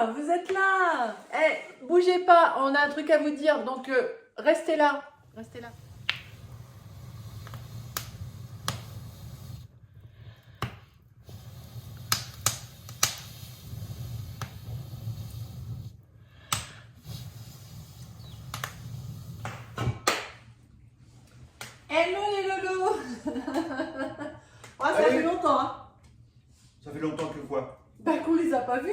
Ah, vous êtes là. Eh, bougez pas, on a un truc à vous dire, donc restez là. Restez là. Hello les lolos. Ah, ça fait longtemps, hein. Ça fait longtemps que quoi? Bah qu'on les a pas vus.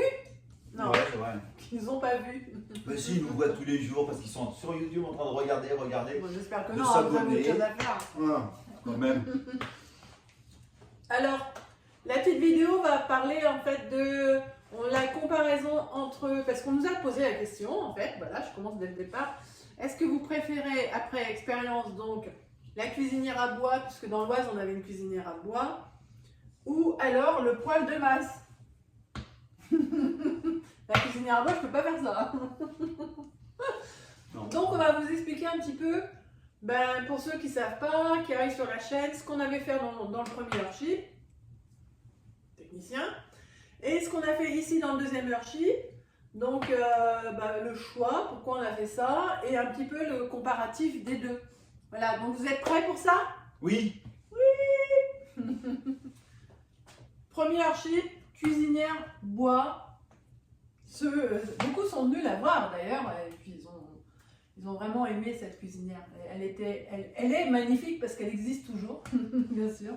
Non, Ouais, c'est vrai. qu'ils ont pas vus. Mais si, ils nous voient tous les jours parce qu'ils sont sur YouTube en train de regarder. Bon, j'espère que De non, hein, vous avez autre s'abonner. chose à faire. Ah, quand même. Alors, la petite vidéo va parler en fait de la comparaison entre, parce qu'on nous a posé la question en fait, voilà, je commence dès le départ. Est-ce que vous préférez, après expérience, donc la cuisinière à bois, puisque dans l'Oise on avait une cuisinière à bois, ou alors le poêle de masse? La cuisinière à bois, je peux pas faire ça. Non. Donc on va vous expliquer un petit peu, ben, pour ceux qui ne savent pas, qui arrivent sur la chaîne, ce qu'on avait fait dans le premier workshop, technicien, et ce qu'on a fait ici dans le deuxième workshop, donc ben, le choix, pourquoi on a fait ça, et un petit peu le comparatif des deux. Voilà, donc vous êtes prêts pour ça? Oui. Premier workshop, cuisinière bois. Beaucoup sont venus la voir d'ailleurs, et puis ils ont vraiment aimé cette cuisinière. Elle est magnifique parce qu'elle existe toujours, bien sûr.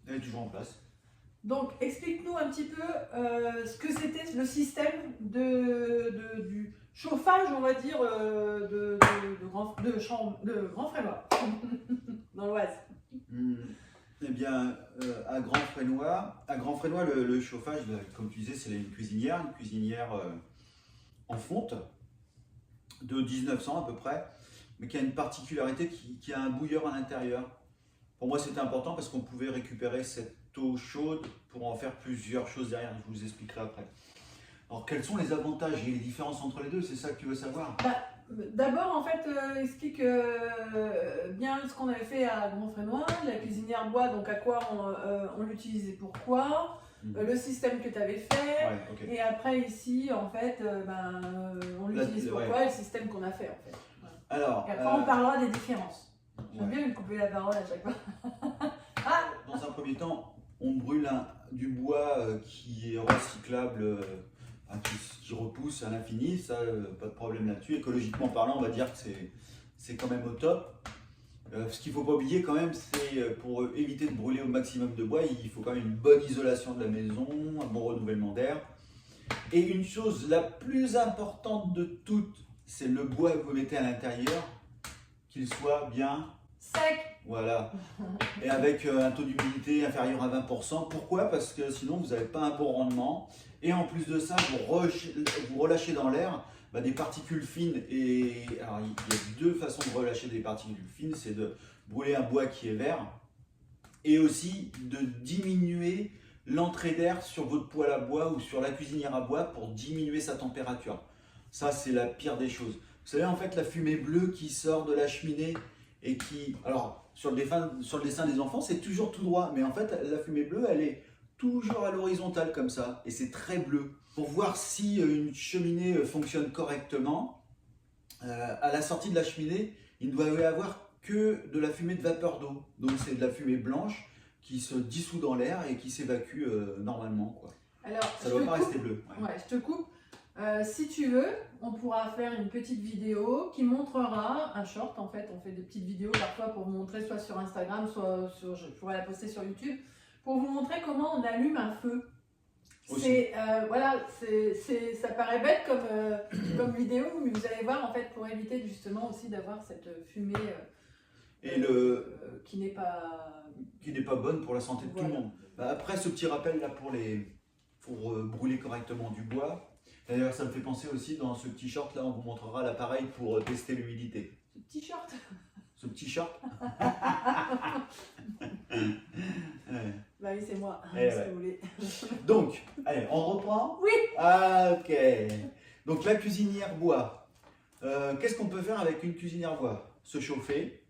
Elle est toujours en place. Donc, explique-nous un petit peu ce que c'était le système du chauffage, on va dire, de Grand Frénois, dans l'Oise. Eh bien, à Grand Frénois, le chauffage, comme tu disais, c'est une cuisinière en fonte de 1900 à peu près, mais qui a une particularité qui a un bouilleur à l'intérieur. Pour moi, c'était important parce qu'on pouvait récupérer cette eau chaude pour en faire plusieurs choses derrière. Je vous expliquerai après. Alors, quels sont les avantages et les différences entre les deux? C'est ça que tu veux savoir? D'abord, en fait, explique bien ce qu'on avait fait à Grand Frénois, la cuisinière bois, donc à quoi on l'utilisait, pourquoi, le système que tu avais fait, Ouais, okay. Et après ici, en fait, on l'utilise pourquoi, ouais. et le système qu'on a fait, en fait. Voilà. Alors, Et après, on parlera des différences. J'aime bien lui couper la parole à chaque fois. Dans un premier temps, on brûle du bois qui est recyclable, qui repousse à l'infini, ça, pas de problème là-dessus. Écologiquement parlant, on va dire que c'est quand même au top. Ce qu'il ne faut pas oublier quand même, c'est pour éviter de brûler au maximum de bois, il faut quand même une bonne isolation de la maison, un bon renouvellement d'air. Et une chose la plus importante de toutes, c'est le bois que vous mettez à l'intérieur, qu'il soit bien sec. Voilà. Et avec un taux d'humidité inférieur à 20%. Pourquoi? Parce que sinon, vous n'avez pas un bon rendement. Et en plus de ça, vous relâchez dans l'air des particules fines. Et alors, il y a deux façons de relâcher des particules fines. C'est de brûler un bois qui est vert et aussi de diminuer l'entrée d'air sur votre poêle à bois ou sur la cuisinière à bois pour diminuer sa température. Ça, c'est la pire des choses. Vous savez, en fait, la fumée bleue qui sort de la cheminée et qui... Alors, sur le dessin des enfants, c'est toujours tout droit. Mais en fait, la fumée bleue, elle est toujours à l'horizontale comme ça. Et c'est très bleu. Pour voir si une cheminée fonctionne correctement, à la sortie de la cheminée, il ne doit y avoir que de la fumée de vapeur d'eau. Donc c'est de la fumée blanche qui se dissout dans l'air et qui s'évacue normalement, quoi. Alors, ça ne doit pas rester bleu. Ouais, je te coupe. Si tu veux, on pourra faire une petite vidéo qui montrera un short. En fait, on fait des petites vidéos parfois pour vous montrer, soit sur Instagram, soit je pourrais la poster sur YouTube, pour vous montrer comment on allume un feu. Voilà, ça paraît bête comme vidéo, mais vous allez voir, en fait, pour éviter justement aussi d'avoir cette fumée qui n'est pas bonne pour la santé de tout le monde. Après, ce petit rappel là pour brûler correctement du bois. D'ailleurs, ça me fait penser aussi, dans ce petit short là, on vous montrera l'appareil pour tester l'humidité. Ce petit short. Ce petit short. Bah oui, c'est moi, si vous voulez. Donc, allez, on reprend? Oui. Ok. Donc la cuisinière bois. Qu'est-ce qu'on peut faire avec une cuisinière bois? Se chauffer.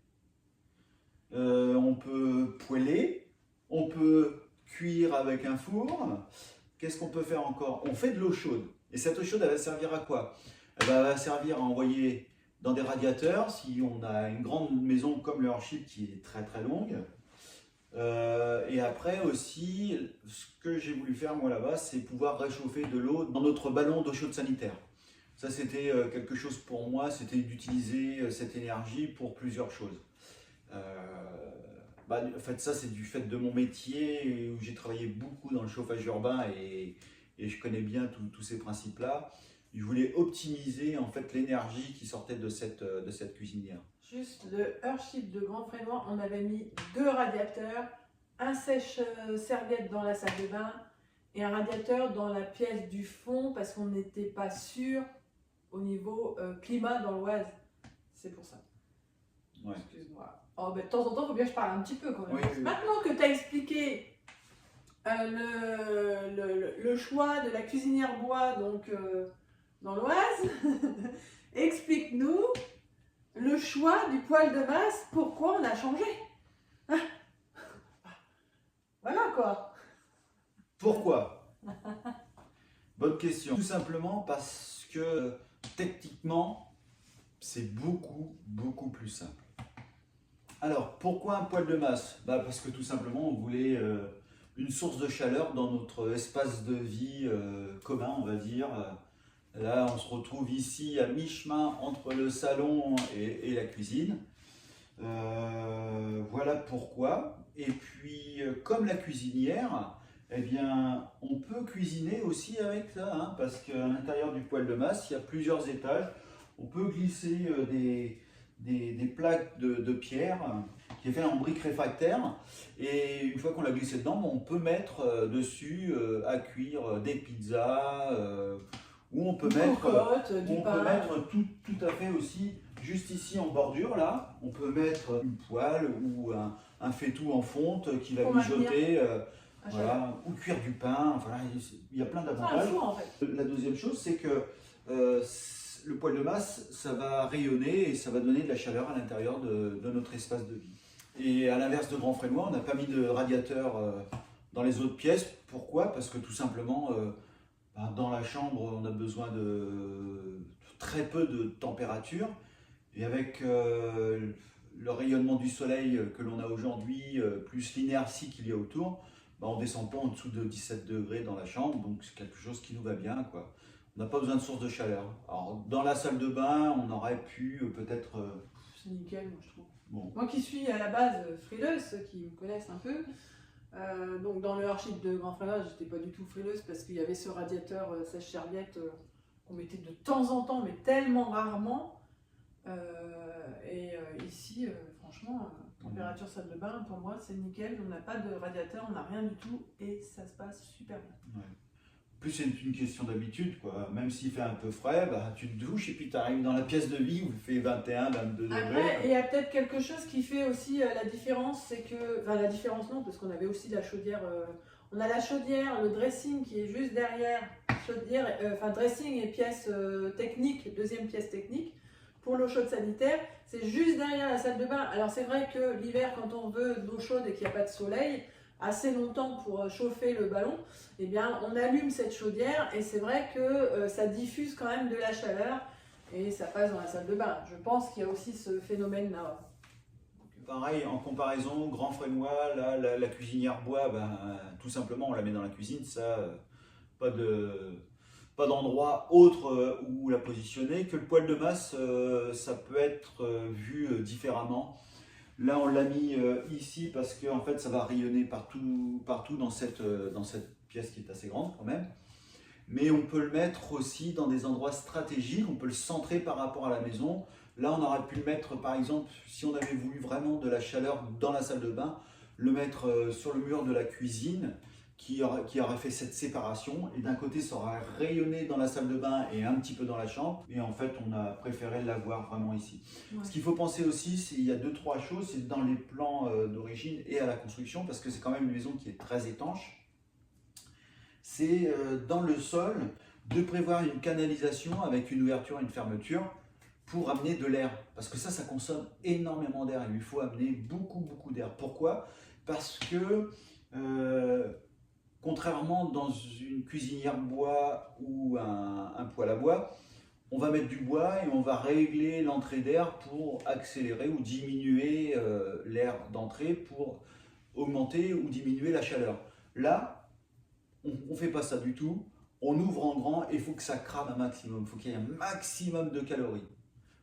On peut poêler. On peut cuire avec un four. Qu'est-ce qu'on peut faire encore? On fait de l'eau chaude. Et cette eau chaude, elle va servir à quoi? Elle va servir à envoyer dans des radiateurs, si on a une grande maison comme le Earthship qui est très très longue. Et après aussi, ce que j'ai voulu faire moi là-bas, c'est pouvoir réchauffer de l'eau dans notre ballon d'eau chaude sanitaire. Ça, c'était quelque chose pour moi, c'était d'utiliser cette énergie pour plusieurs choses. En fait, ça, c'est du fait de mon métier où j'ai travaillé beaucoup dans le chauffage urbain et je connais bien tous ces principes-là. Je voulais optimiser en fait l'énergie qui sortait de cette cuisinière. Juste le Earthship de Grand Frénois, on avait mis 2 radiateurs, un sèche-serviette dans la salle de bain et un radiateur dans la pièce du fond parce qu'on n'était pas sûr au niveau climat dans l'Oise. C'est pour ça. Ouais. Excuse-moi. Oh, ben, de temps en temps, il faut bien que je parle un petit peu quand même. Oui. Maintenant que tu as expliqué le choix de la cuisinière bois donc, dans l'Oise, explique-nous le choix du poêle de masse, pourquoi on a changé. Hein? Voilà quoi. Pourquoi? Bonne question. Tout simplement parce que techniquement, c'est beaucoup plus simple. Alors, pourquoi un poêle de masse? Parce que tout simplement, on voulait une source de chaleur dans notre espace de vie commun, on va dire. Là, on se retrouve ici à mi-chemin entre le salon et la cuisine. Voilà pourquoi. Et puis, comme la cuisinière, eh bien, on peut cuisiner aussi avec ça, hein, parce qu'à l'intérieur du poêle de masse, il y a plusieurs étages. On peut glisser des plaques de pierre qui est fait en briques réfractaires. Et une fois qu'on l'a glissé dedans, on peut mettre dessus à cuire des pizzas, ou on peut mettre tout à fait aussi, juste ici en bordure, là, on peut mettre une poêle ou un faitout en fonte qui va mijoter, voilà, ou cuire du pain. Enfin, il y a plein d'avantages. En fait. La deuxième chose, c'est que le poêle de masse, ça va rayonner et ça va donner de la chaleur à l'intérieur de notre espace de vie. Et à l'inverse de Grand Frénois, on n'a pas mis de radiateur dans les autres pièces. Pourquoi? Parce que tout simplement, dans la chambre, on a besoin de très peu de température. Et avec le rayonnement du soleil que l'on a aujourd'hui, plus l'inertie qu'il y a autour, on ne descend pas en dessous de 17 degrés dans la chambre. Donc c'est quelque chose qui nous va bien, quoi. On n'a pas besoin de source de chaleur. Alors, dans la salle de bain, on aurait pu peut-être... C'est nickel, moi je trouve. Bon. Moi qui suis à la base frileuse, ceux qui me connaissent un peu, donc dans le Earthship de Grand Frénois, j'étais pas du tout frileuse parce qu'il y avait ce radiateur sèche-serviette qu'on mettait de temps en temps, mais tellement rarement. Ici, franchement, température salle de bain, pour moi c'est nickel. On n'a pas de radiateur, on n'a rien du tout et ça se passe super bien. Ouais. Plus c'est une question d'habitude, quoi. Même s'il fait un peu frais, tu te douches et puis tu arrives dans la pièce de vie où il fait 21, 22 degrés. Après, il y a peut-être quelque chose qui fait aussi la différence, c'est que, enfin la différence non, parce qu'on avait aussi la chaudière, on a la chaudière, le dressing qui est juste derrière, chaudière, dressing et pièce technique, deuxième pièce technique, pour l'eau chaude sanitaire, c'est juste derrière la salle de bain. Alors c'est vrai que l'hiver, quand on veut de l'eau chaude et qu'il n'y a pas de soleil, assez longtemps pour chauffer le ballon, eh bien on allume cette chaudière et c'est vrai que ça diffuse quand même de la chaleur et ça passe dans la salle de bain. Je pense qu'il y a aussi ce phénomène-là. Pareil, en comparaison, Grand Frénois, là, la cuisinière bois, tout simplement on la met dans la cuisine, ça, pas d'endroit autre où la positionner. Que le poêle de masse, ça peut être vu différemment. Là, on l'a mis ici parce que en fait, ça va rayonner partout dans cette pièce qui est assez grande quand même. Mais on peut le mettre aussi dans des endroits stratégiques, on peut le centrer par rapport à la maison. Là, on aurait pu le mettre, par exemple, si on avait voulu vraiment de la chaleur dans la salle de bain, le mettre sur le mur de la cuisine, qui aurait fait cette séparation. Et d'un côté, ça aurait rayonné dans la salle de bain et un petit peu dans la chambre. Et en fait, on a préféré l'avoir vraiment ici. Ouais. Ce qu'il faut penser aussi, c'est qu'il y a 2-3 choses, c'est dans les plans d'origine et à la construction, parce que c'est quand même une maison qui est très étanche. C'est dans le sol de prévoir une canalisation avec une ouverture et une fermeture pour amener de l'air. Parce que ça consomme énormément d'air. Il lui faut amener beaucoup d'air. Pourquoi? Parce que contrairement dans une cuisinière bois ou un poêle à bois, on va mettre du bois et on va régler l'entrée d'air pour accélérer ou diminuer l'air d'entrée pour augmenter ou diminuer la chaleur. Là, on ne fait pas ça du tout. On ouvre en grand et il faut que ça crame un maximum. Il faut qu'il y ait un maximum de calories.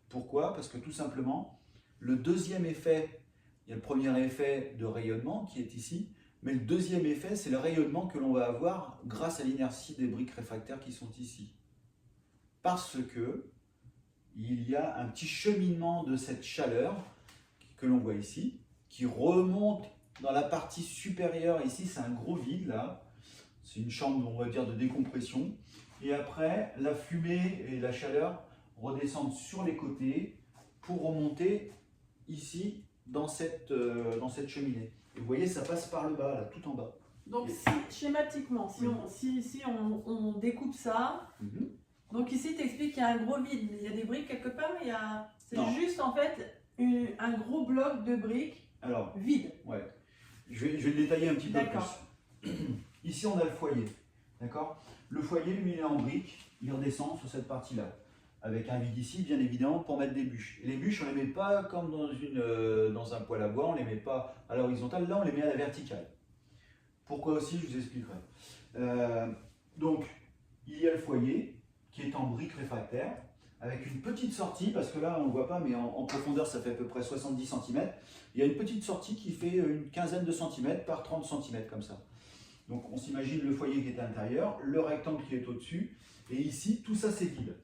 Pourquoi? Parce que tout simplement, le deuxième effet, il y a le premier effet de rayonnement qui est ici, mais le deuxième effet, c'est le rayonnement que l'on va avoir grâce à l'inertie des briques réfractaires qui sont ici. Parce que il y a un petit cheminement de cette chaleur que l'on voit ici, qui remonte dans la partie supérieure. Ici, c'est un gros vide là. C'est une chambre, on va dire, de décompression. Et après, la fumée et la chaleur redescendent sur les côtés pour remonter ici dans cette cheminée. Et vous voyez, ça passe par le bas, là, tout en bas. Donc, schématiquement, si on découpe ça, donc ici, tu expliques qu'il y a un gros vide. Il y a des briques quelque part, mais c'est juste en fait un gros bloc de briques vide. Ouais. Je vais le détailler un petit peu plus. Ici, on a le foyer. D'accord. Le foyer, lui, il est en briques. Il redescend sur cette partie-là. Avec un vide ici, bien évidemment, pour mettre des bûches. Et les bûches, on ne les met pas comme dans un poêle à bois. On ne les met pas à l'horizontale. Là, on les met à la verticale. Pourquoi aussi, je vous expliquerai. Donc, il y a le foyer qui est en briques réfractaires, avec une petite sortie, parce que là on ne voit pas, mais en profondeur ça fait à peu près 70 cm. Il y a une petite sortie qui fait une quinzaine de centimètres par 30 cm comme ça. Donc on s'imagine le foyer qui est à l'intérieur, le rectangle qui est au-dessus, et ici tout ça c'est vide.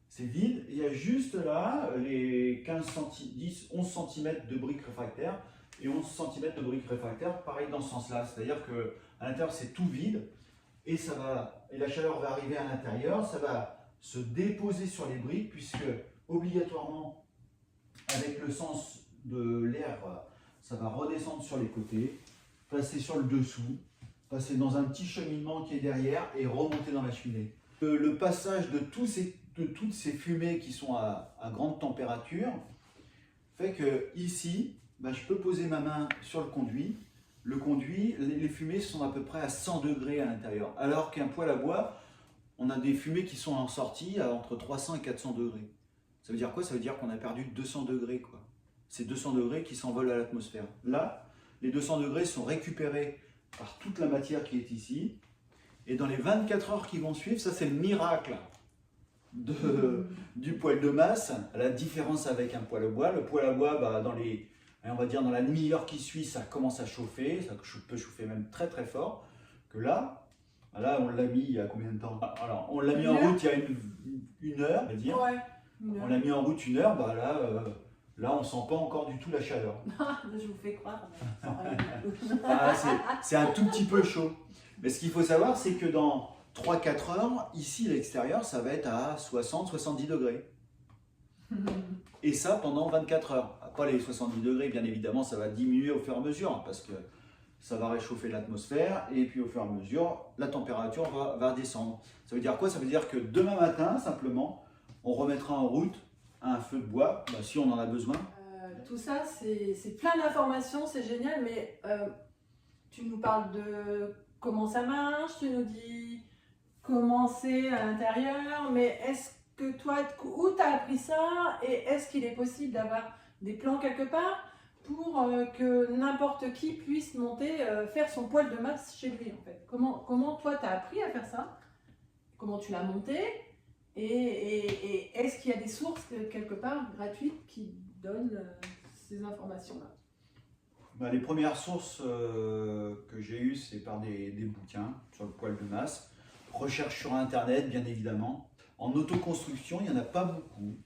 C'est vide, il y a juste là les 11 cm de briques réfractaires, et 11 cm de briques réfractaires, pareil dans ce sens-là, c'est-à-dire qu'à l'intérieur c'est tout vide, et la chaleur va arriver à l'intérieur, ça va se déposer sur les briques, puisque obligatoirement, avec le sens de l'air, ça va redescendre sur les côtés, passer sur le dessous, passer dans un petit cheminement qui est derrière et remonter dans la cheminée. Le passage de toutes ces fumées qui sont à grande température fait que ici, je peux poser ma main sur le conduit. Le conduit, les fumées sont à peu près à 100 degrés à l'intérieur, alors qu'un poêle à bois, on a des fumées qui sont en sortie à entre 300 et 400 degrés. Ça veut dire quoi? Ça veut dire qu'on a perdu 200 degrés. C'est 200 degrés qui s'envolent à l'atmosphère. Là, les 200 degrés sont récupérés par toute la matière qui est ici. Et dans les 24 heures qui vont suivre, ça c'est le miracle du poêle de masse. La différence avec un poêle à bois. Le poêle à bois, on va dire dans la demi-heure qui suit, ça commence à chauffer. Ça peut chauffer même très très fort. Que là, on l'a mis il y a combien de temps? Alors, on l'a mis en route il y a une heure, on va dire. Ouais, on l'a mis en route une heure, là on sent pas encore du tout la chaleur. Je vous fais croire. C'est un tout petit peu chaud. Mais ce qu'il faut savoir, c'est que dans 3-4 heures, ici à l'extérieur, ça va être à 60-70 degrés. Et ça pendant 24 heures. Après les 70 degrés, bien évidemment, ça va diminuer au fur et à mesure, parce que ça va réchauffer l'atmosphère et puis au fur et à mesure, la température va descendre. Ça veut dire quoi? Ça veut dire que demain matin, simplement, on remettra en route un feu de bois, si on en a besoin. Tout ça, c'est plein d'informations, c'est génial, mais tu nous parles de comment ça marche, tu nous dis comment c'est à l'intérieur, mais est-ce que toi, où tu as appris ça et est-ce qu'il est possible d'avoir des plans quelque part pour que n'importe qui puisse monter, faire son poêle de masse chez lui en fait. Comment toi tu as appris à faire ça? Comment tu l'as monté? Et est-ce qu'il y a des sources quelque part gratuites qui donnent ces informations-là? Les premières sources que j'ai eues, c'est par des bouquins sur le poêle de masse. Recherche sur internet, bien évidemment. En autoconstruction, il n'y en a pas beaucoup.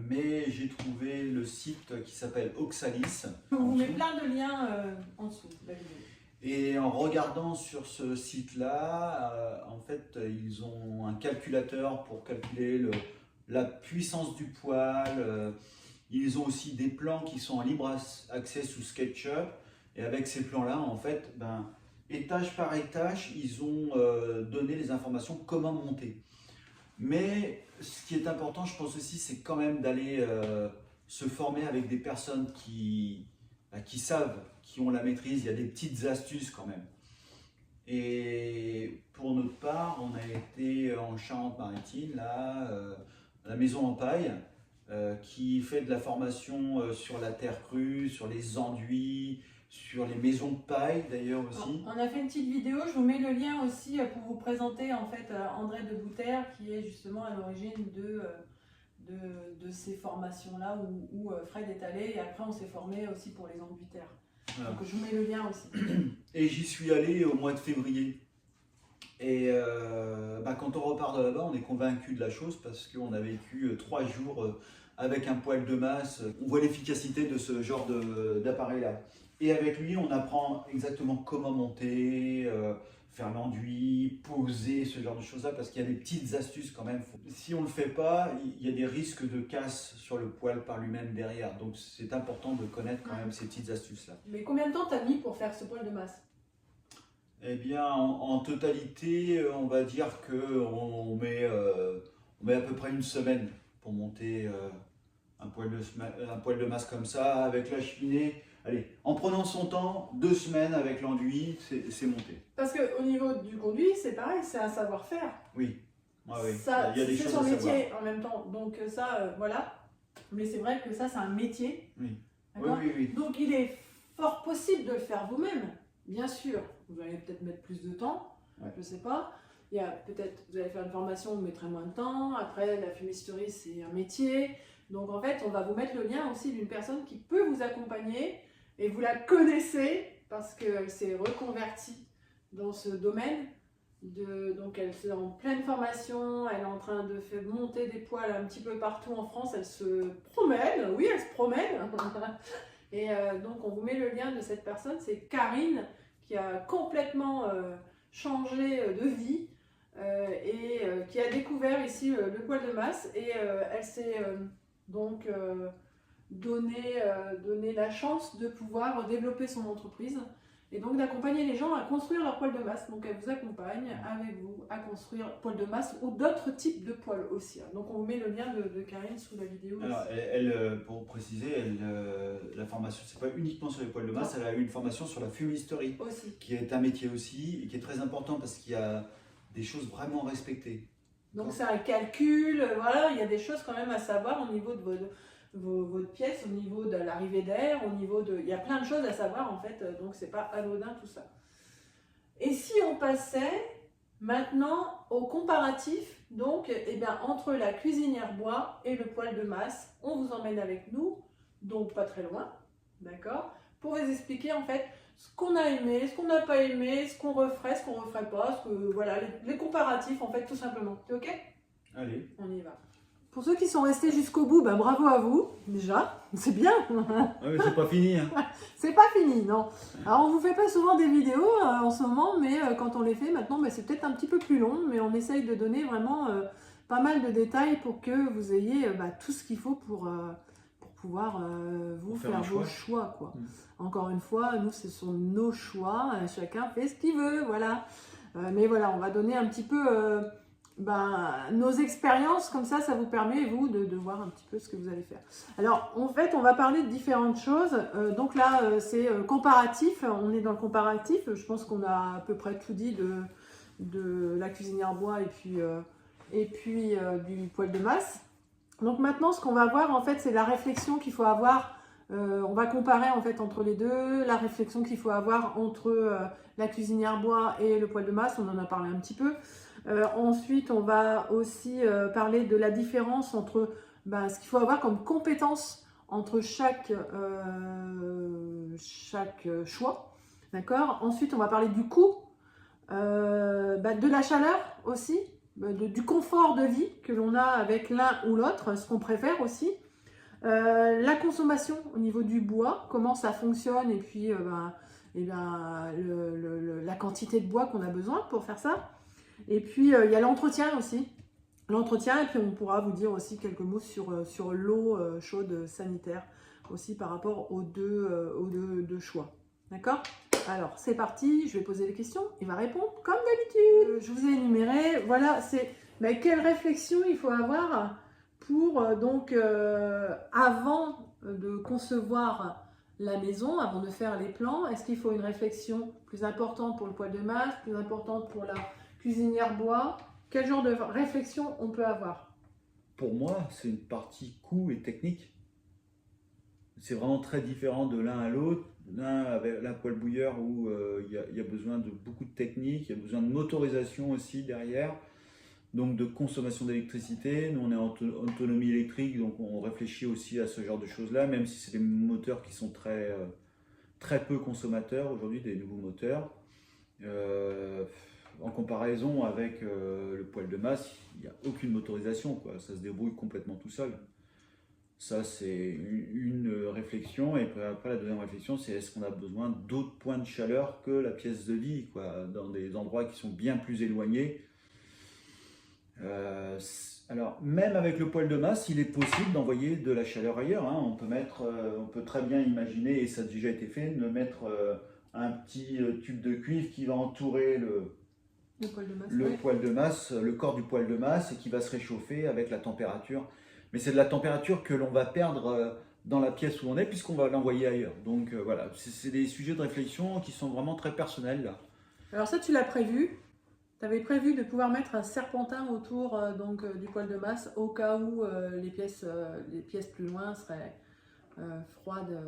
Mais j'ai trouvé le site qui s'appelle Oxalis. Je vous mets plein de liens en dessous de la vidéo. Et en regardant sur ce site-là, en fait, ils ont un calculateur pour calculer la puissance du poêle. Ils ont aussi des plans qui sont en libre accès sous SketchUp. Et avec ces plans-là, en fait, étage par étage, ils ont donné les informations comment monter. Mais ce qui est important, je pense aussi, c'est quand même d'aller se former avec des personnes qui savent, qui ont la maîtrise. Il y a des petites astuces quand même. Et pour notre part, on a été en Charente-Maritime, là, à la Maison en Paille, qui fait de la formation sur la terre crue, sur les enduits, sur les maisons de paille d'ailleurs aussi. On a fait une petite vidéo, je vous mets le lien aussi pour vous présenter en fait André de Bouter qui est justement à l'origine de ces formations-là où Fred est allé et après on s'est formé aussi pour les enduits terre. Voilà. Donc je vous mets le lien aussi. Et j'y suis allé au mois de février. Et quand on repart de là-bas, on est convaincu de la chose parce qu'on a vécu 3 jours avec un poêle de masse. On voit l'efficacité de ce genre d'appareil-là. Et avec lui, on apprend exactement comment monter, faire l'enduit, poser, ce genre de choses-là, parce qu'il y a des petites astuces quand même. Si on ne le fait pas, il y a des risques de casse sur le poêle par lui-même derrière. Donc c'est important de connaître quand même ces petites astuces-là. Mais combien de temps t'as mis pour faire ce poêle de masse? Eh bien, en totalité, on va dire qu'on met à peu près une semaine pour monter un poêle de masse comme ça, avec la cheminée. Allez, en prenant son temps, 2 semaines avec l'enduit, c'est monté. Parce qu'au niveau du conduit, c'est pareil, c'est un savoir-faire. Oui, oui. Ça, il y a des c'est choses son à savoir. métier en même temps. Donc ça, voilà. Mais c'est vrai que ça, c'est un métier. Oui. D'accord ? Oui. Donc il est fort possible de le faire vous-même. Bien sûr, vous allez peut-être mettre plus de temps, Ouais. je ne sais pas. Il y a peut-être, vous allez faire une formation, vous mettrez moins de temps. Après, la fumisterie, c'est un métier. Donc en fait, on va vous mettre le lien aussi d'une personne qui peut vous accompagner. Et vous la connaissez parce qu'elle s'est reconvertie dans ce domaine. Donc elle est en pleine formation, elle est en train de faire monter des poêles un petit peu partout en France. Elle se promène, oui, elle se promène. Et donc on vous met le lien de cette personne, c'est Karine qui a complètement changé de vie et qui a découvert ici le poêle de masse. Et elle s'est donc donner la chance de pouvoir développer son entreprise et donc d'accompagner les gens à construire leur poêle de masse. Donc elle vous accompagne avec vous à construire poêle de masse ou d'autres types de poêles aussi. Donc on vous met le lien de Karine sous la vidéo. Alors, elle, pour préciser, la formation, c'est pas uniquement sur les poêles de masse, elle a eu une formation sur la fumisterie, aussi. qui est un métier aussi et qui est très important parce qu'il y a des choses vraiment respectées. Donc c'est un calcul, voilà, il y a des choses quand même à savoir au niveau de votre pièce, au niveau de l'arrivée d'air, au niveau de... Il y a plein de choses à savoir en fait, donc c'est pas anodin tout ça. Et si on passait maintenant au comparatif, donc entre la cuisinière bois et le poêle de masse, on vous emmène avec nous, donc pas très loin, d'accord, pour vous expliquer en fait ce qu'on a aimé, ce qu'on n'a pas aimé, ce qu'on referait pas, voilà, les comparatifs en fait tout simplement. C'est ok ? Allez. On y va. Pour ceux qui sont restés jusqu'au bout, bravo à vous, déjà, c'est bien. Ouais, mais c'est pas fini. Hein. C'est pas fini, non. Alors on vous fait pas souvent des vidéos en ce moment, mais quand on les fait maintenant, c'est peut-être un petit peu plus long, mais on essaye de donner vraiment pas mal de détails pour que vous ayez tout ce qu'il faut pour pouvoir vous faire vos choix, quoi. Encore une fois, nous, ce sont nos choix, chacun fait ce qu'il veut, voilà. Mais voilà, on va donner un petit peu nos expériences, comme ça vous permet, vous, de voir un petit peu ce que vous allez faire. Alors, en fait, on va parler de différentes choses. Donc là, c'est comparatif, on est dans le comparatif. Je pense qu'on a à peu près tout dit de la cuisinière bois et puis du poêle de masse. Donc maintenant, ce qu'on va voir, en fait, c'est la réflexion qu'il faut avoir. On va comparer, en fait, entre les deux, la réflexion qu'il faut avoir entre la cuisinière bois et le poêle de masse. On en a parlé un petit peu. Ensuite, on va aussi parler de la différence entre ce qu'il faut avoir comme compétence entre chaque choix. D'accord ? Ensuite, on va parler du coût, de la chaleur aussi, du confort de vie que l'on a avec l'un ou l'autre, ce qu'on préfère aussi. La consommation au niveau du bois, comment ça fonctionne et puis la quantité de bois qu'on a besoin pour faire ça. Et puis il y a l'entretien aussi. L'entretien, et puis on pourra vous dire aussi quelques mots sur l'eau chaude sanitaire aussi par rapport aux deux choix. D'accord ? Alors c'est parti, je vais poser les questions, il va répondre comme d'habitude. Je vous ai énuméré, voilà, c'est quelle réflexion il faut avoir pour avant de concevoir la maison, avant de faire les plans, est-ce qu'il faut une réflexion plus importante pour le poêle de masse, plus importante pour la cuisinière bois? Quel genre de réflexion on peut avoir? Pour moi, c'est une partie coût et technique. C'est vraiment très différent de l'un à l'autre. L'un avec la poêle bouilleur où il y a besoin de beaucoup de technique, il y a besoin de motorisation aussi derrière, donc de consommation d'électricité. Nous, on est en autonomie électrique, donc on réfléchit aussi à ce genre de choses-là, même si c'est des moteurs qui sont très peu consommateurs aujourd'hui, des nouveaux moteurs. En comparaison avec le poêle de masse, il n'y a aucune motorisation, quoi. Ça se débrouille complètement tout seul. Ça, c'est une réflexion. Et après, la deuxième réflexion, c'est est-ce qu'on a besoin d'autres points de chaleur que la pièce de vie, quoi, dans des endroits qui sont bien plus éloignés. Alors, même avec le poêle de masse, il est possible d'envoyer de la chaleur ailleurs, hein. On peut très bien imaginer, et ça a déjà été fait, de mettre un petit tube de cuivre qui va entourer le poêle de masse, le corps du poêle de masse, et qui va se réchauffer avec la température. Mais c'est de la température que l'on va perdre dans la pièce où on est, puisqu'on va l'envoyer ailleurs. Donc voilà, c'est des sujets de réflexion qui sont vraiment très personnels là. Alors ça, tu l'as prévu. Tu avais prévu de pouvoir mettre un serpentin autour du poêle de masse au cas où les pièces plus loin seraient froides.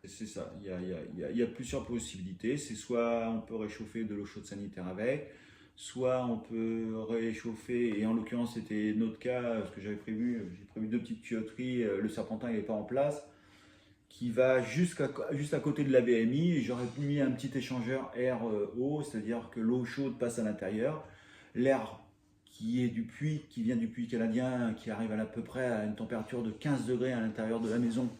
C'est ça, il y a plusieurs possibilités. C'est soit on peut réchauffer de l'eau chaude sanitaire avec, soit on peut réchauffer, et en l'occurrence c'était notre cas, ce que j'ai prévu 2 petites tuyauteries, le serpentin il n'est pas en place, qui va juste à côté de la VMI, et j'aurais mis un petit échangeur air-eau, c'est-à-dire que l'eau chaude passe à l'intérieur, l'air qui vient du puits canadien, qui arrive à peu près à une température de 15 degrés à l'intérieur de la maison,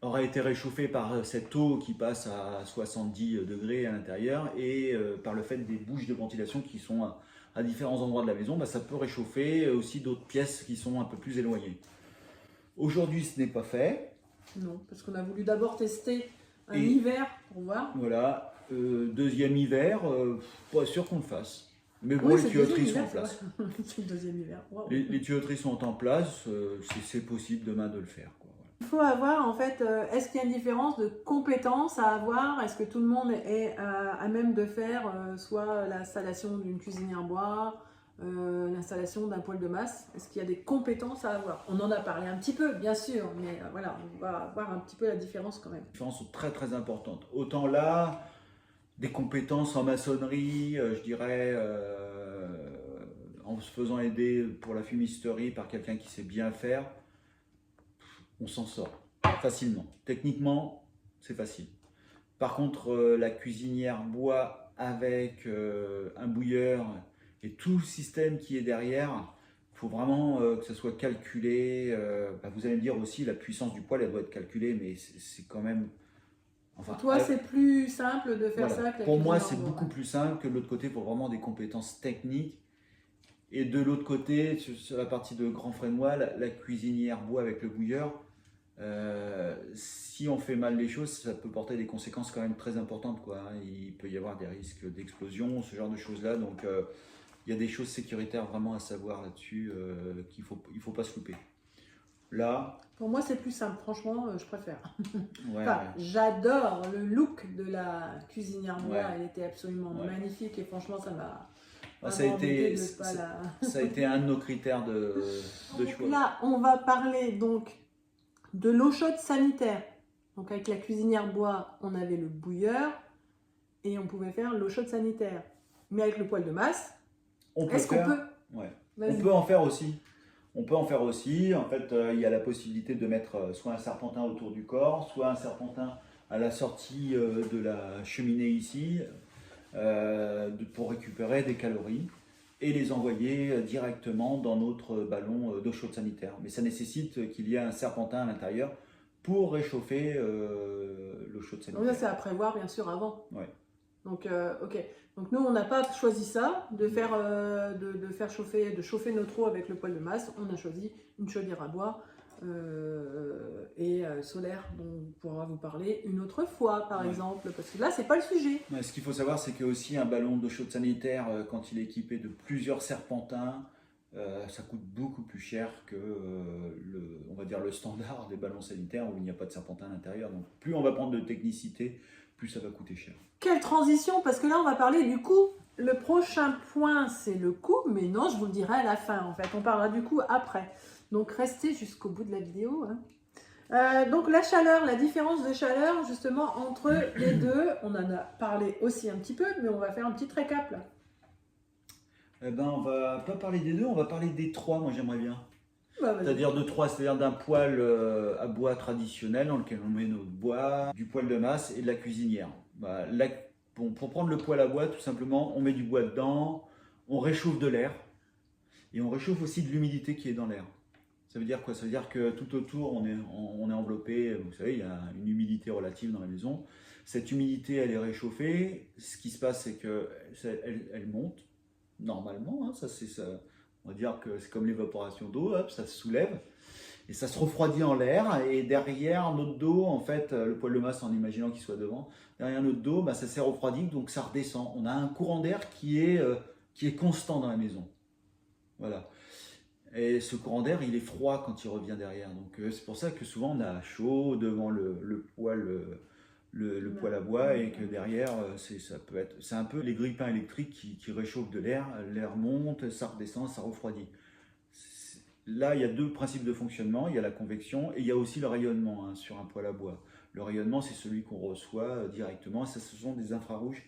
aurait été réchauffé par cette eau qui passe à 70 degrés à l'intérieur, et par le fait des bouches de ventilation qui sont à différents endroits de la maison, ça peut réchauffer aussi d'autres pièces qui sont un peu plus éloignées. Aujourd'hui, ce n'est pas fait. Non, parce qu'on a voulu d'abord tester un hiver pour voir. Voilà, deuxième hiver, pas sûr qu'on le fasse. Mais bon, les tuyauteries sont en place. C'est le deuxième hiver. Wow. Les tuyauteries sont en place, c'est possible demain de le faire, quoi. Il faut avoir, en fait, est-ce qu'il y a une différence de compétences à avoir? Est-ce que tout le monde est à même de faire soit l'installation d'une cuisinière bois, l'installation d'un poêle de masse? Est-ce qu'il y a des compétences à avoir? On en a parlé un petit peu, bien sûr, mais voilà, on va voir un petit peu la différence quand même. Les différences sont très très importantes. Autant là, des compétences en maçonnerie, je dirais, en se faisant aider pour la fumisterie par quelqu'un qui sait bien faire, on s'en sort facilement. Techniquement, c'est facile. Par contre, la cuisinière bois avec un bouilleur et tout le système qui est derrière, il faut vraiment que ça soit calculé. Vous allez me dire aussi, la puissance du poêle, elle doit être calculée, mais c'est quand même... Enfin, pour toi, c'est plus simple de faire ça que la Pour moi, c'est beaucoup plus simple que de l'autre côté pour vraiment des compétences techniques. Et de l'autre côté, sur la partie de grand frénois, la cuisinière bois avec le bouilleur, si on fait mal les choses, ça peut porter des conséquences quand même très importantes, quoi. Il peut y avoir des risques d'explosion, ce genre de choses-là. Donc, il y a des choses sécuritaires vraiment à savoir là-dessus qu'il faut pas se louper. Là, pour moi, c'est plus simple. Franchement, je préfère. Ouais, J'adore le look de la cuisinière bois. Elle était absolument magnifique et franchement, ça m'a... Ça a été un de nos critères de choix. Là, on va parler donc de l'eau chaude sanitaire. Donc avec la cuisinière bois, on avait le bouilleur et on pouvait faire l'eau chaude sanitaire. Mais avec le poêle de masse, est-ce qu'on peut? On peut en faire aussi. On peut en faire aussi. En fait, il y a la possibilité de mettre soit un serpentin autour du corps, soit un serpentin à la sortie de la cheminée ici, pour récupérer des calories et les envoyer directement dans notre ballon d'eau chaude sanitaire. Mais ça nécessite qu'il y ait un serpentin à l'intérieur pour réchauffer l'eau chaude sanitaire. Donc ça, c'est à prévoir bien sûr avant. Ouais. Donc, ok. Donc nous, on n'a pas choisi ça, de chauffer notre eau avec le poêle de masse. On a choisi une chaudière à bois et solaire, dont on pourra vous parler une autre fois, par exemple, parce que là, c'est pas le sujet. Ouais, ce qu'il faut savoir, c'est qu'il y a aussi un ballon d'eau chaude sanitaire, quand il est équipé de plusieurs serpentins, ça coûte beaucoup plus cher que on va dire le standard des ballons sanitaires où il n'y a pas de serpentin à l'intérieur. Donc plus on va prendre de technicité, plus ça va coûter cher. Quelle transition, parce que là on va parler du coût. Le prochain point c'est le coût, mais non, je vous le dirai à la fin en fait. On parlera du coût après. Donc restez jusqu'au bout de la vidéo. Donc la chaleur, la différence de chaleur justement entre les deux, on en a parlé aussi un petit peu, mais on va faire un petit récap là. Eh ben, on va pas parler des deux, on va parler des trois, moi j'aimerais bien. Bah, C'est-à-dire de trois, c'est-à-dire d'un poêle à bois traditionnel dans lequel on met notre bois, du poêle de masse et de la cuisinière. Bah, bon, pour prendre le poêle à bois, tout simplement, on met du bois dedans, on réchauffe de l'air et on réchauffe aussi de l'humidité qui est dans l'air. Ça veut dire quoi? Ça veut dire que tout autour, on est enveloppé, vous savez, il y a une humidité relative dans la maison. Cette humidité, elle est réchauffée. Ce qui se passe, c'est qu'elle monte. Normalement, hein, on va dire que c'est comme l'évaporation d'eau, ça se soulève et ça se refroidit en l'air. Et derrière notre dos, en fait, le poêle de masse, en imaginant qu'il soit devant, derrière notre dos, ça s'est refroidi, donc ça redescend. On a un courant d'air qui est constant dans la maison. Voilà. Et ce courant d'air, il est froid quand il revient derrière. Donc c'est pour ça que souvent on a chaud devant le poêle. Le poêle à bois et que derrière c'est un peu les grille-pains électriques qui réchauffent de l'air, l'air monte, ça redescend, ça refroidit. Là il y a deux principes de fonctionnement, il y a la convection et il y a aussi le rayonnement hein, sur un poêle à bois. Le rayonnement c'est celui qu'on reçoit directement, ça ce sont des infrarouges,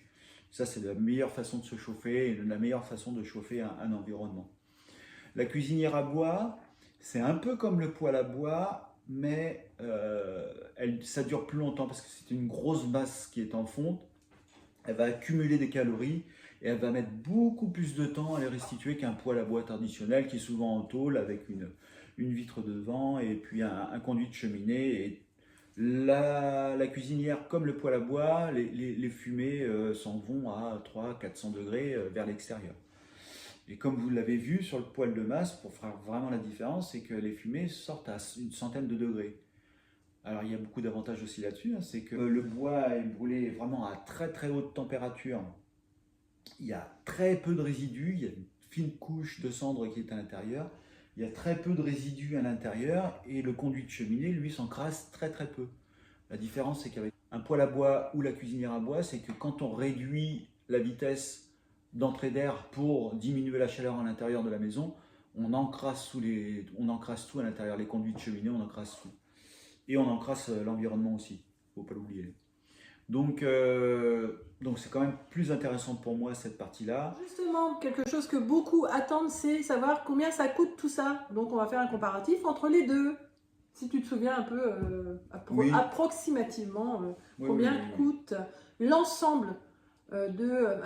ça c'est la meilleure façon de se chauffer et la meilleure façon de chauffer un environnement. La cuisinière à bois c'est un peu comme le poêle à bois mais ça dure plus longtemps parce que c'est une grosse masse qui est en fonte. Elle va accumuler des calories et elle va mettre beaucoup plus de temps à les restituer qu'un poêle à bois traditionnel qui est souvent en tôle avec une vitre devant et puis un conduit de cheminée. Et la cuisinière, comme le poêle à bois, les fumées s'en vont à 300-400 degrés vers l'extérieur. Et comme vous l'avez vu sur le poêle de masse, pour faire vraiment la différence, c'est que les fumées sortent à une centaine de degrés. Alors il y a beaucoup d'avantages aussi là-dessus, hein, c'est que le bois est brûlé vraiment à très très haute température. Il y a très peu de résidus, il y a une fine couche de cendre qui est à l'intérieur. Il y a très peu de résidus à l'intérieur et le conduit de cheminée, lui, s'encrasse très très peu. La différence, c'est qu'avec un poêle à bois ou la cuisinière à bois, c'est que quand on réduit la vitesse d'entrée d'air pour diminuer la chaleur à l'intérieur de la maison, on encrasse tout à l'intérieur, les conduits de cheminée, on encrasse tout. Et on encrasse l'environnement aussi, il ne faut pas l'oublier. Donc c'est quand même plus intéressant pour moi cette partie-là. Justement, quelque chose que beaucoup attendent, c'est savoir combien ça coûte tout ça. Donc on va faire un comparatif entre les deux. Si tu te souviens un peu approximativement combien coûte l'ensemble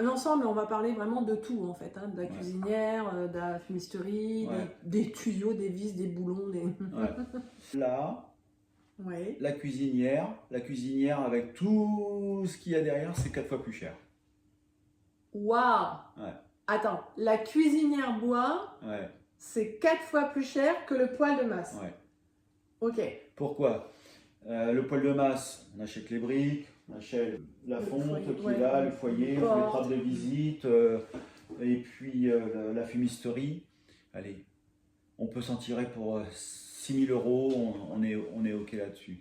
l'ensemble, on va parler vraiment de tout en fait, hein, de la cuisinière, de la fumisterie, des tuyaux, des vis, des boulons. Là, la cuisinière avec tout ce qu'il y a derrière, c'est 4 fois plus cher. Waouh! Attends, la cuisinière bois, c'est 4 fois plus cher que le poêle de masse. Ok. Pourquoi? Le poêle de masse, on achète les briques, on achète la fonte qui est là, le foyer, on les trappes de visite, et puis la fumisterie. Allez, on peut s'en tirer pour 6 000 €, on est OK là-dessus.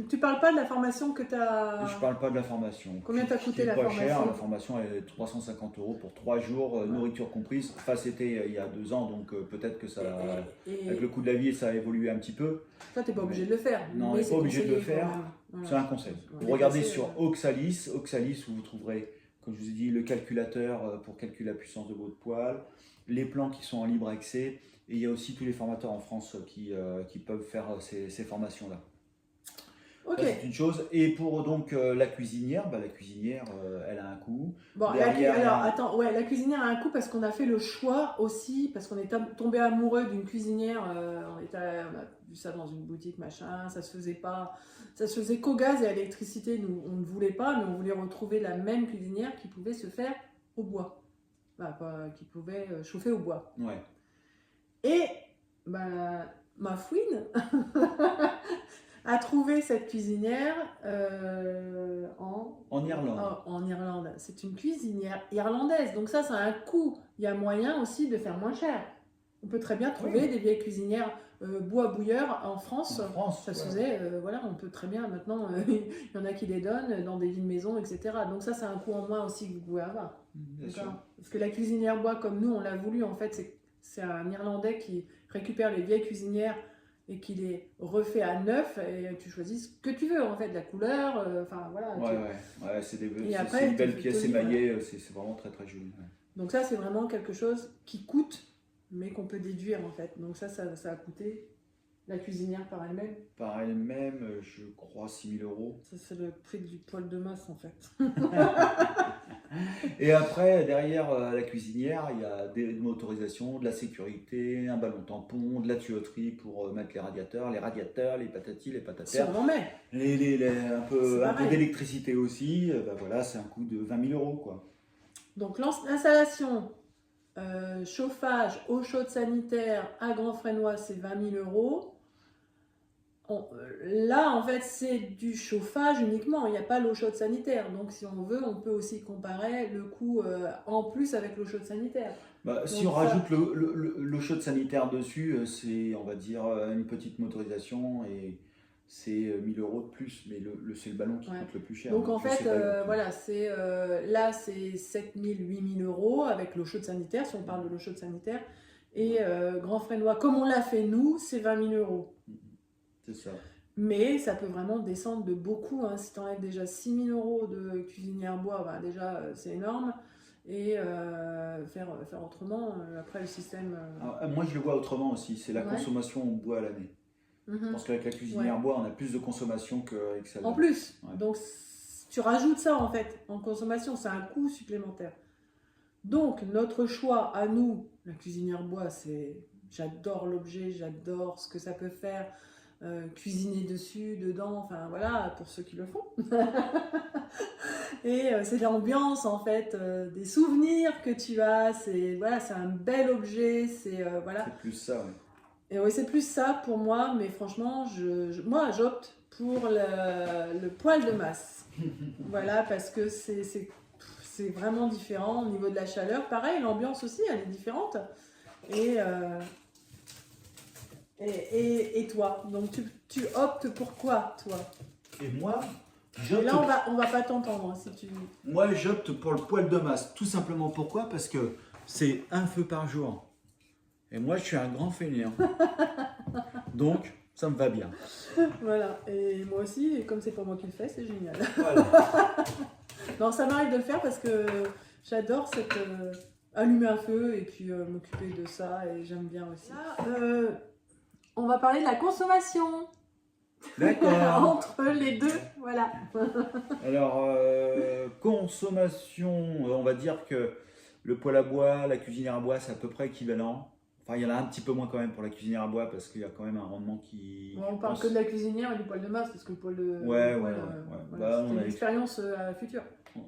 Tu parles pas de la formation que tu as... Je parle pas de la formation. Combien t'a coûté la formation? Cher, la formation est 350 € pour 3 jours, nourriture comprise. Enfin, c'était il y a 2 ans, donc peut-être que ça, avec le coût de la vie, ça a évolué un petit peu. Toi, tu n'es pas obligé de le faire. Non, on n'est pas obligé de le faire. C'est un conseil. Vous regardez sur Oxalis, où vous trouverez, comme je vous ai dit, le calculateur pour calculer la puissance de votre poêle, les plans qui sont en libre accès, et il y a aussi tous les formateurs en France qui peuvent faire ces formations-là. Okay. C'est une chose. Et pour donc la cuisinière, elle a un coût. Bon, attends, la cuisinière a un coût parce qu'on a fait le choix aussi, parce qu'on est tombé amoureux d'une cuisinière. On a vu ça dans une boutique, machin. Ça se faisait qu'au gaz et à l'électricité. Nous, on ne voulait pas, mais on voulait retrouver la même cuisinière qui pouvait se faire au bois, qui pouvait chauffer au bois. Et ma fouine. A trouvé cette cuisinière en Irlande. En Irlande. C'est une cuisinière irlandaise. Donc ça a un coût. Il y a moyen aussi de faire moins cher. On peut très bien trouver des vieilles cuisinières bois bouilleur en France. En France, Ça se voilà. faisait, voilà, on peut très bien maintenant, il y en a qui les donnent dans des villes maisons, etc. Donc ça, c'est un coût en moins aussi que vous pouvez avoir. Bien sûr. D'accord. Parce que la cuisinière bois, comme nous, on l'a voulu, en fait, c'est un Irlandais qui récupère les vieilles cuisinières et qui les refait à neuf, et tu choisis ce que tu veux, en fait, la couleur, enfin voilà. Ouais, c'est après, une belle tu pièce te dis, émaillée, c'est vraiment très très joli. Ouais. Donc ça, c'est vraiment quelque chose qui coûte, mais qu'on peut déduire, en fait. Donc ça a coûté la cuisinière par elle-même. Par elle-même, je crois 6 000 euros. Ça, c'est le prix du poil de masse, en fait. Et après, derrière la cuisinière, il y a des motorisations, de la sécurité, un ballon tampon, de la tuyauterie pour mettre les radiateurs, les patatis, les Si patatas, on en met, un peu pareil. d'électricité aussi. Ben voilà, c'est un coût de 20 000 euros, quoi. Donc l'installation, chauffage, eau chaude sanitaire à Grand Fresnois, c'est 20 000 euros. Là, en fait, c'est du chauffage uniquement, il n'y a pas l'eau chaude sanitaire. Donc, si on veut, on peut aussi comparer le coût en plus avec l'eau chaude sanitaire. Bah, si Donc, on rajoute l'eau chaude sanitaire dessus, c'est, on va dire, une petite motorisation et c'est 1 000 euros de plus. Mais c'est le ballon qui coûte le plus cher. Donc, en je fait, sais pas le prix. voilà, là, c'est 7 000, 8 000 euros avec l'eau chaude sanitaire, si on parle de l'eau chaude sanitaire. Et Grand Fresnois, comme on l'a fait nous, c'est 20 000 euros. C'est ça. Mais ça peut vraiment descendre de beaucoup. Hein. Si tu enlèves déjà 6 000 euros de cuisinière bois, bah déjà c'est énorme. Et faire autrement, après le système. Alors, moi, je le vois autrement aussi. C'est la Ouais. consommation en bois à l'année. Je pense qu'avec la cuisinière bois, on a plus de consommation qu'avec celle-là. En plus. Ouais. Donc tu rajoutes ça en fait en consommation, c'est un coût supplémentaire. Donc notre choix à nous, la cuisinière bois, c'est j'adore l'objet, j'adore ce que ça peut faire. Cuisiner dessus, dedans, enfin voilà, pour ceux qui le font. Et c'est l'ambiance en fait, des souvenirs que tu as, c'est voilà, c'est un bel objet, c'est voilà. C'est plus ça, ouais. Et ouais, c'est plus ça pour moi, mais franchement, moi j'opte pour le poil de masse. Voilà, parce que c'est vraiment différent au niveau de la chaleur. Pareil, l'ambiance aussi, elle est différente. Et toi, donc tu optes pour quoi, toi? Et moi, Et là, on va pas t'entendre, si tu... Moi, j'opte pour le poêle de masse. Tout simplement pourquoi? Parce que c'est un feu par jour. Et moi, je suis un grand fainéant. Donc, ça me va bien. Voilà, et moi aussi, et comme c'est pas moi qui le fais, c'est génial. Voilà. Non, ça m'arrive de le faire parce que j'adore cette... allumer un feu et puis m'occuper de ça, et j'aime bien aussi. Là, on va parler de la consommation. D'accord. Entre les deux, voilà. Alors, consommation, on va dire que le poêle à bois, la cuisinière à bois, c'est à peu près équivalent. Enfin, il y en a un petit peu moins quand même pour la cuisinière à bois parce qu'il y a quand même un rendement qui... Bon, on parle que de la cuisinière et du poêle de masse parce que le poêle de... Ouais. Voilà, Bah, c'est une expérience future.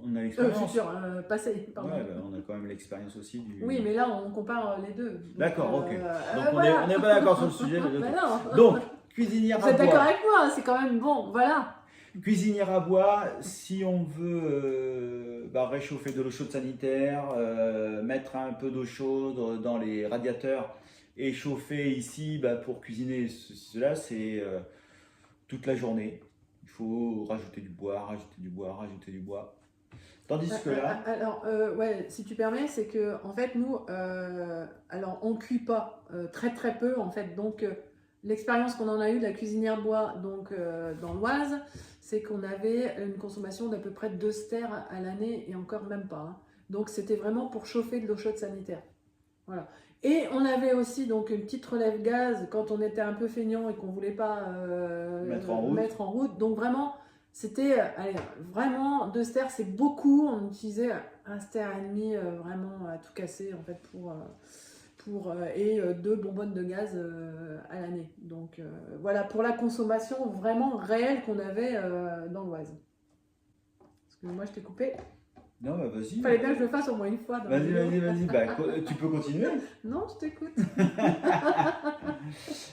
On a l'expérience. Future, passée, pardon. Ouais, bah, on a quand même l'expérience aussi du... Oui, mais là, on compare les deux. D'accord, ok. Donc, voilà. on n'est pas d'accord sur le sujet. Mais Bah ok. non. Donc, cuisinière Vous à êtes d'accord bois. avec moi, c'est quand même bon, voilà. Cuisinière à bois, si on veut réchauffer de l'eau chaude sanitaire, mettre un peu d'eau chaude dans les radiateurs et chauffer ici pour cuisiner cela, c'est toute la journée. Il faut rajouter du bois, rajouter du bois, rajouter du bois. Tandis que là, Alors, ouais, si tu permets, c'est que en fait, nous, alors on cuit pas très très peu en fait. Donc, l'expérience qu'on en a eue de la cuisinière bois, donc dans l'Oise, c'est qu'on avait une consommation d'à peu près 2 stères à l'année et encore même pas. Hein. Donc, c'était vraiment pour chauffer de l'eau chaude sanitaire. Voilà. Et on avait aussi donc une petite relève gaz quand on était un peu feignant et qu'on voulait pas mettre en route. Donc vraiment, c'était vraiment 2 stères, c'est beaucoup. On utilisait 1 stère et demi vraiment à tout casser en fait et 2 bonbonnes de gaz à l'année. Donc voilà pour la consommation vraiment réelle qu'on avait dans l'Oise. Excuse-moi, je t'ai coupé. non, vas-y. Il fallait bien que je le fasse au moins une fois. Dans Vas-y. Tu peux continuer. Non, je t'écoute.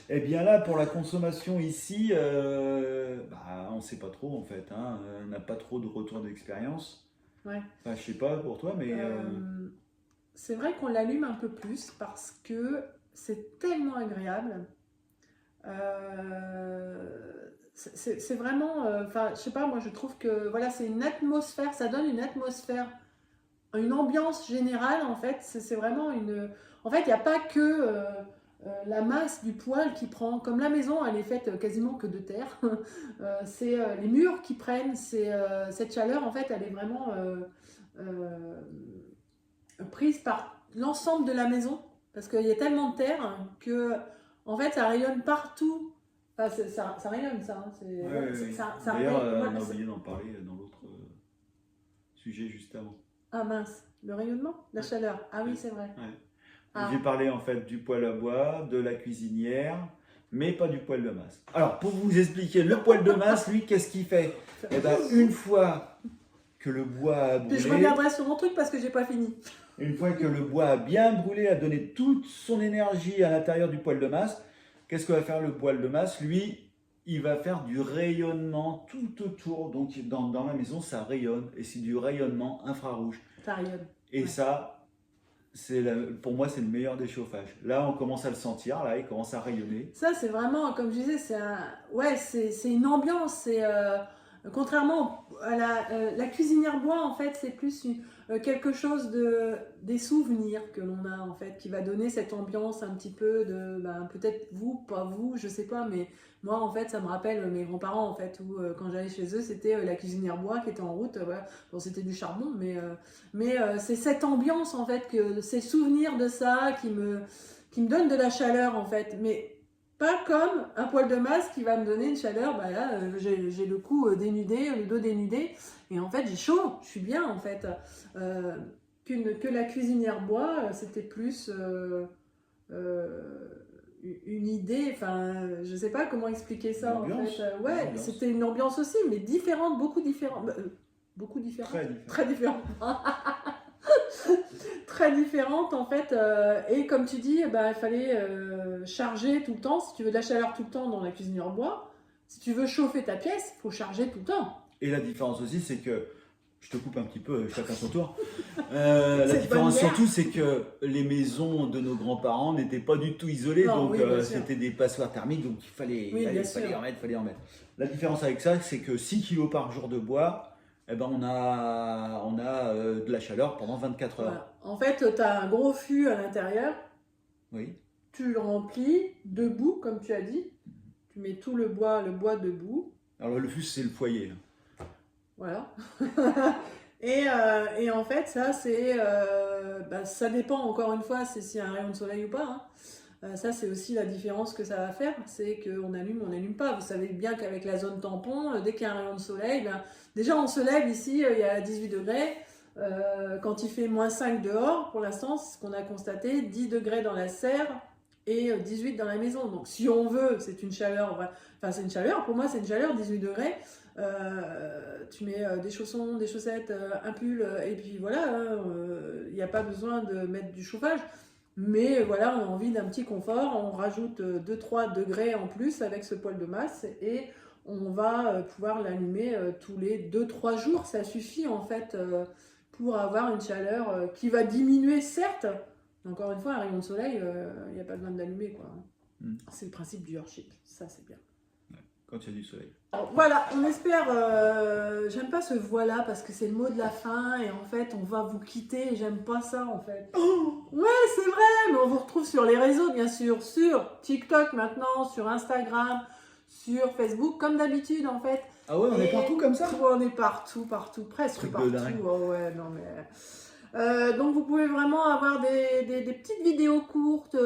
Eh bien là, pour la consommation ici, on ne sait pas trop en fait. Hein. On n'a pas trop de retour d'expérience. Ouais. Enfin, je sais pas pour toi, mais... C'est vrai qu'on l'allume un peu plus parce que c'est tellement agréable. C'est vraiment, enfin, je sais pas, moi je trouve que voilà, c'est une atmosphère, ça donne une atmosphère, une ambiance générale en fait. C'est vraiment une. En fait, il n'y a pas que la masse du poêle qui prend. Comme la maison, elle est faite quasiment que de terre. C'est les murs qui prennent. C'est cette chaleur en fait, elle est vraiment euh, prise par l'ensemble de la maison parce qu'il y a tellement de terre que en fait, ça rayonne partout. Enfin, ça rayonne ça. Hein. D'ailleurs, on a oublié d'en parler dans l'autre sujet juste avant. Ah mince, le rayonnement, la chaleur. Ah oui, c'est vrai. Ouais. Ah. J'ai parlé en fait du poêle à bois, de la cuisinière, mais pas du poêle de masse. Alors, pour vous expliquer, le poêle de masse, lui, qu'est-ce qu'il fait? Eh ben, une fois que le bois a brûlé... Puis je reviendrai sur mon truc parce que j'ai pas fini. Une fois que le bois a bien brûlé, a donné toute son énergie à l'intérieur du poêle de masse, qu'est-ce que va faire le poêle de masse? Lui, il va faire du rayonnement tout autour. Donc, dans la maison, ça rayonne. Et c'est du rayonnement infrarouge. Ça rayonne. Et ça, pour moi, c'est le meilleur des chauffages. Là, on commence à le sentir. Là, il commence à rayonner. Ça, c'est vraiment, comme je disais, c'est une ambiance. C'est contrairement à la cuisinière bois, en fait, c'est plus quelque chose des souvenirs que l'on a, en fait, qui va donner cette ambiance un petit peu de, peut-être vous, pas vous, je sais pas, mais moi, en fait, ça me rappelle mes grands-parents, en fait, où quand j'allais chez eux, c'était la cuisinière bois qui était en route. Voilà. Bon, c'était du charbon, mais c'est cette ambiance, en fait, ces souvenirs de ça qui me donnent de la chaleur, en fait. Mais pas comme un poêle de masse qui va me donner une chaleur. Bah là, j'ai le cou dénudé, le dos dénudé, et en fait, j'ai chaud, je suis bien, en fait. Que la cuisinière bois, c'était plus une idée, enfin, je sais pas comment expliquer ça, en fait. Ouais, c'était une ambiance aussi, mais différente, beaucoup différente. Beaucoup différente. Très différente. Très différente en fait, et comme tu dis, il fallait charger tout le temps. Si tu veux de la chaleur tout le temps dans la cuisinière bois, si tu veux chauffer ta pièce, il faut charger tout le temps. Et la différence aussi, c'est que, je te coupe un petit peu, chacun son tour, la différence surtout, c'est que les maisons de nos grands-parents n'étaient pas du tout isolées, non, donc oui, c'était des passoires thermiques, donc il fallait en mettre. La différence avec ça, c'est que 6 kg par jour de bois, eh ben on a de la chaleur pendant 24 heures. Voilà. En fait, tu as un gros fût à l'intérieur. Oui. Tu le remplis debout, comme tu as dit. Tu mets tout le bois debout. Alors le fût, c'est le foyer. Voilà. et en fait, ça, c'est... ça dépend, encore une fois, c'est s'il y a un rayon de soleil ou pas. Hein. Ça, c'est aussi la différence que ça va faire. C'est qu'on allume, on n'allume pas. Vous savez bien qu'avec la zone tampon, dès qu'il y a un rayon de soleil, déjà, on se lève ici, il y a 18 degrés. Quand il fait -5 dehors, pour l'instant, c'est ce qu'on a constaté, 10 degrés dans la serre et 18 dans la maison. Donc, si on veut, c'est une chaleur, enfin, c'est une chaleur, pour moi, c'est une chaleur, 18 degrés. Tu mets des chaussons, des chaussettes, un pull, et puis voilà, il n'y a pas besoin de mettre du chauffage. Mais voilà, on a envie d'un petit confort, on rajoute 2-3 degrés en plus avec ce poêle de masse et on va pouvoir l'allumer tous les 2-3 jours. Ça suffit en fait pour avoir une chaleur qui va diminuer, certes. Encore une fois, un rayon de soleil, il n'y a pas besoin de l'allumer, quoi. C'est le principe du Earthship, ça c'est bien. Quand il y a du soleil. Alors, voilà, on espère, j'aime pas ce voilà parce que c'est le mot de la fin et en fait on va vous quitter et j'aime pas ça en fait. Oh ouais, c'est vrai, mais on vous retrouve sur les réseaux bien sûr, sur TikTok maintenant, sur Instagram, sur Facebook comme d'habitude en fait. Ah ouais, on est partout comme ça? On est partout, presque partout. Oh ouais, non mais... donc vous pouvez vraiment avoir des petites vidéos courtes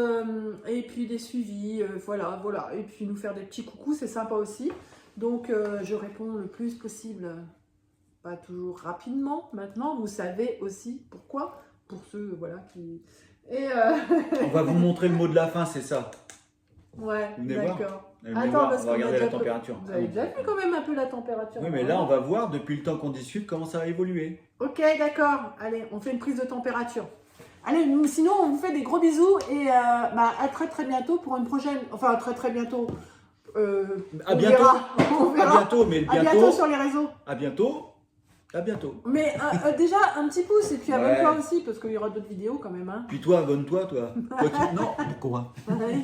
et puis des suivis, voilà, et puis nous faire des petits coucous, c'est sympa aussi. Donc je réponds le plus possible, pas toujours rapidement maintenant, vous savez aussi pourquoi, pour ceux voilà, qui... Et On va vous montrer le mot de la fin, c'est ça. Ouais, d'accord. Attends, on va regarder la température. Vous avez déjà vu quand même un peu la température. Oui, mais là, on va voir, depuis le temps qu'on discute, comment ça va évoluer. Ok, d'accord. Allez, on fait une prise de température. Allez, sinon, on vous fait des gros bisous et à très très bientôt pour une prochaine... Enfin, très bientôt. À bientôt. On verra. À bientôt, mais bientôt. À bientôt sur les réseaux. À bientôt. À bientôt. Mais déjà, un petit pouce et puis Ouais. abonne-toi aussi parce qu'il y aura d'autres vidéos quand même. Hein. Puis toi, abonne-toi, toi. Non, pourquoi? Ouais.